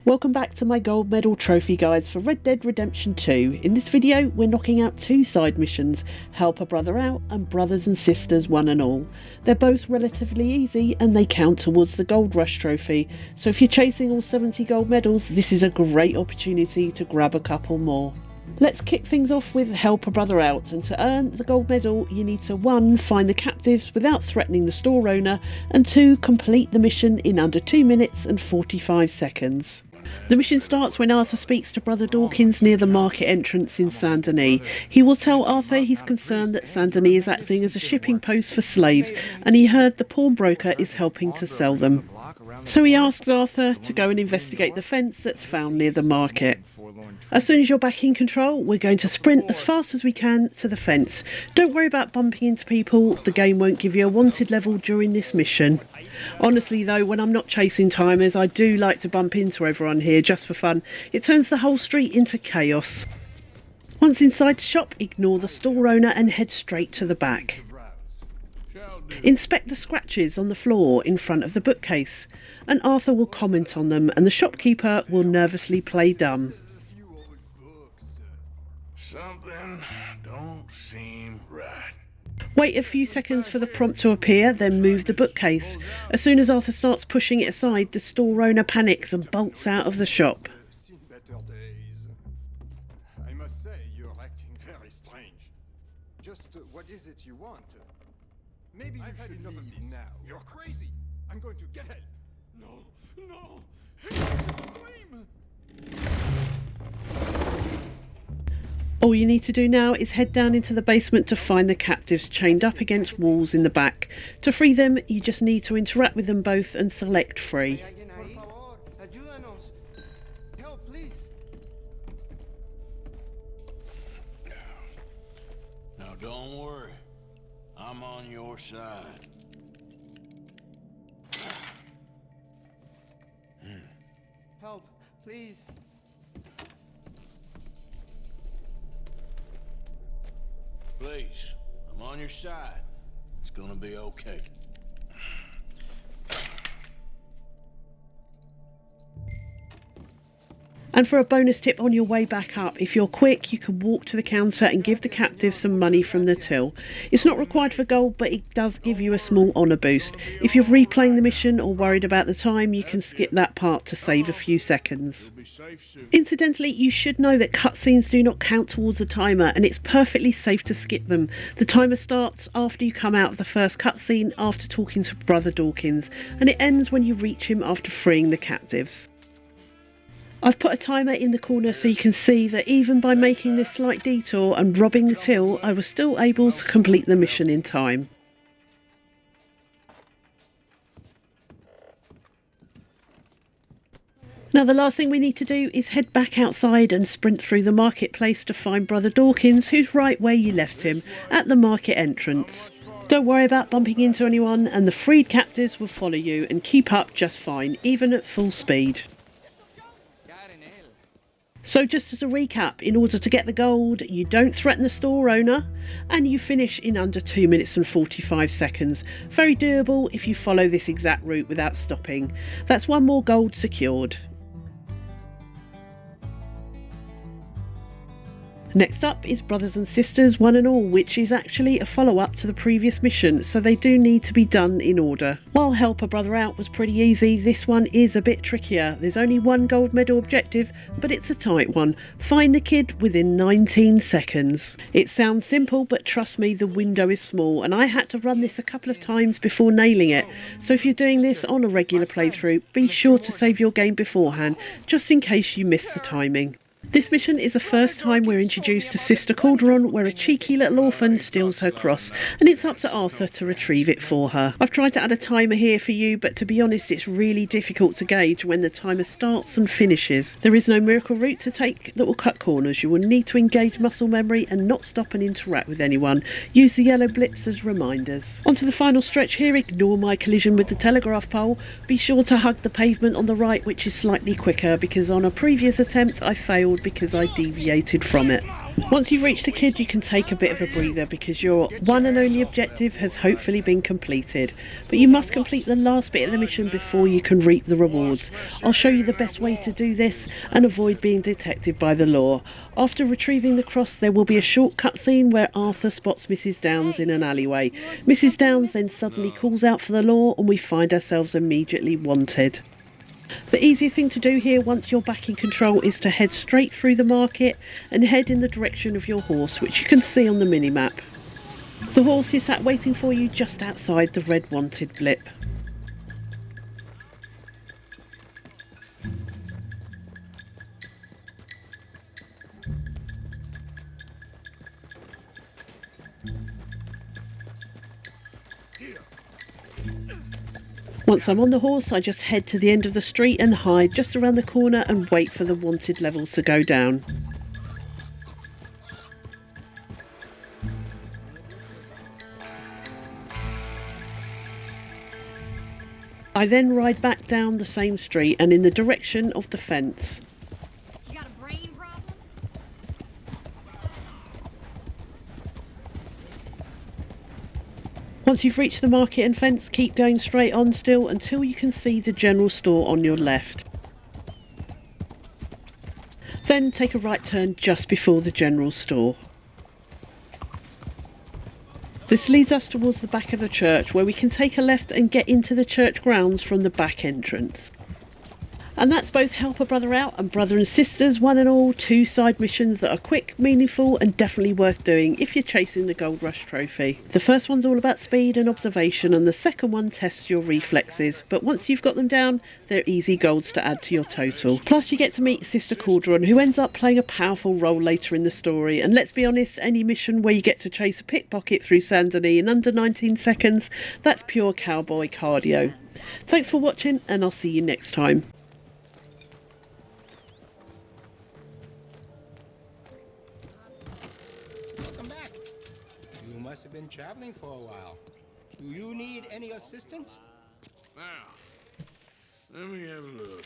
Welcome back to my gold medal trophy guides for Red Dead Redemption 2. In this video we're knocking out two side missions, Help a Brother Out and Brothers and Sisters One and All. They're both relatively easy and they count towards the Gold Rush trophy, so if you're chasing all 70 gold medals this is a great opportunity to grab a couple more. Let's kick things off with Help a Brother Out, and to earn the gold medal you need to 1. Find the captives without threatening the store owner, and 2. Complete the mission in under 2 minutes and 45 seconds. The mission starts when Arthur speaks to Brother Dawkins near the market entrance in Saint Denis. He will tell Arthur he's concerned that Saint Denis is acting as a shipping post for slaves and he heard the pawnbroker is helping to sell them. So he asks Arthur to go and investigate the fence that's found near the market. As soon as you're back in control, we're going to sprint as fast as we can to the fence. Don't worry about bumping into people, the game won't give you a wanted level during this mission. Honestly though, when I'm not chasing timers, I do like to bump into everyone here just for fun. It turns the whole street into chaos. Once inside the shop, ignore the store owner and head straight to the back. Inspect the scratches on the floor in front of the bookcase, and Arthur will comment on them and the shopkeeper will nervously play dumb. Something don't seem right. Wait a few seconds for the prompt to appear, then move the bookcase. As soon as Arthur starts pushing it aside, the store owner panics and bolts out of the shop. I must say, you're acting very strange. Just what is it you want? Maybe you should leave now. You're crazy. I'm going to get help. No. Flame. All you need to do now is head down into the basement to find the captives chained up against walls in the back. To free them, you just need to interact with them both and select free. Help, please. Now don't worry. I'm on your side. Help, please. Please, I'm on your side. It's gonna be okay. And for a bonus tip on your way back up, if you're quick you can walk to the counter and give the captive some money from the till. It's not required for gold, but it does give you a small honour boost. If you're replaying the mission or worried about the time, you can skip that part to save a few seconds. Incidentally, you should know that cutscenes do not count towards the timer and it's perfectly safe to skip them. The timer starts after you come out of the first cutscene after talking to Brother Dawkins, and it ends when you reach him after freeing the captives. I've put a timer in the corner so you can see that even by making this slight detour and robbing the till, I was still able to complete the mission in time. Now the last thing we need to do is head back outside and sprint through the marketplace to find Brother Dawkins, who's right where you left him, at the market entrance. Don't worry about bumping into anyone and the freed captives will follow you and keep up just fine, even at full speed. So just as a recap, in order to get the gold, you don't threaten the store owner and you finish in under 2 minutes and 45 seconds. Very doable if you follow this exact route without stopping. That's one more gold secured. Next up is Brothers and Sisters One and All, which is actually a follow-up to the previous mission, so they do need to be done in order. While Help a Brother Out was pretty easy, this one is a bit trickier. There's only one gold medal objective, but it's a tight one. Find the kid within 19 seconds. It sounds simple, but trust me, the window is small, and I had to run this a couple of times before nailing it. So if you're doing this on a regular playthrough, be sure to save your game beforehand, just in case you miss the timing. This mission is the first time we're introduced to Sister Calderon, where a cheeky little orphan steals her cross, and it's up to Arthur to retrieve it for her. I've tried to add a timer here for you, but to be honest it's really difficult to gauge when the timer starts and finishes. There is no miracle route to take that will cut corners. You will need to engage muscle memory and not stop and interact with anyone. Use the yellow blips as reminders. Onto the final stretch here, ignore my collision with the telegraph pole. Be sure to hug the pavement on the right, which is slightly quicker, because on a previous attempt I failed because I deviated from it. Once you've reached the kid, you can take a bit of a breather because your one and only objective has hopefully been completed. But you must complete the last bit of the mission before you can reap the rewards. I'll show you the best way to do this and avoid being detected by the law. After retrieving the cross, there will be a short cutscene where Arthur spots Mrs. Downs in an alleyway. Mrs. Downs then suddenly calls out for the law and we find ourselves immediately wanted. The easy thing to do here once you're back in control is to head straight through the market and head in the direction of your horse, which you can see on the minimap. The horse is sat waiting for you just outside the red wanted blip. Once I'm on the horse, I just head to the end of the street and hide just around the corner and wait for the wanted level to go down. I then ride back down the same street and in the direction of the fence. You got a brain problem? Once you've reached the market and fence, keep going straight on still until you can see the general store on your left. Then take a right turn just before the general store. This leads us towards the back of the church where we can take a left and get into the church grounds from the back entrance. And that's both Help a Brother Out and Brother and Sisters, one and all, 2 side missions that are quick, meaningful and definitely worth doing if you're chasing the Gold Rush trophy. The first one's all about speed and observation and the second one tests your reflexes, but once you've got them down, they're easy golds to add to your total. Plus you get to meet Sister Caudron, who ends up playing a powerful role later in the story, and let's be honest, any mission where you get to chase a pickpocket through Saint Denis in under 19 seconds, that's pure cowboy cardio. Thanks for watching and I'll see you next time. Welcome back. You must have been traveling for a while. Do you need any assistance? Now, let me have a look.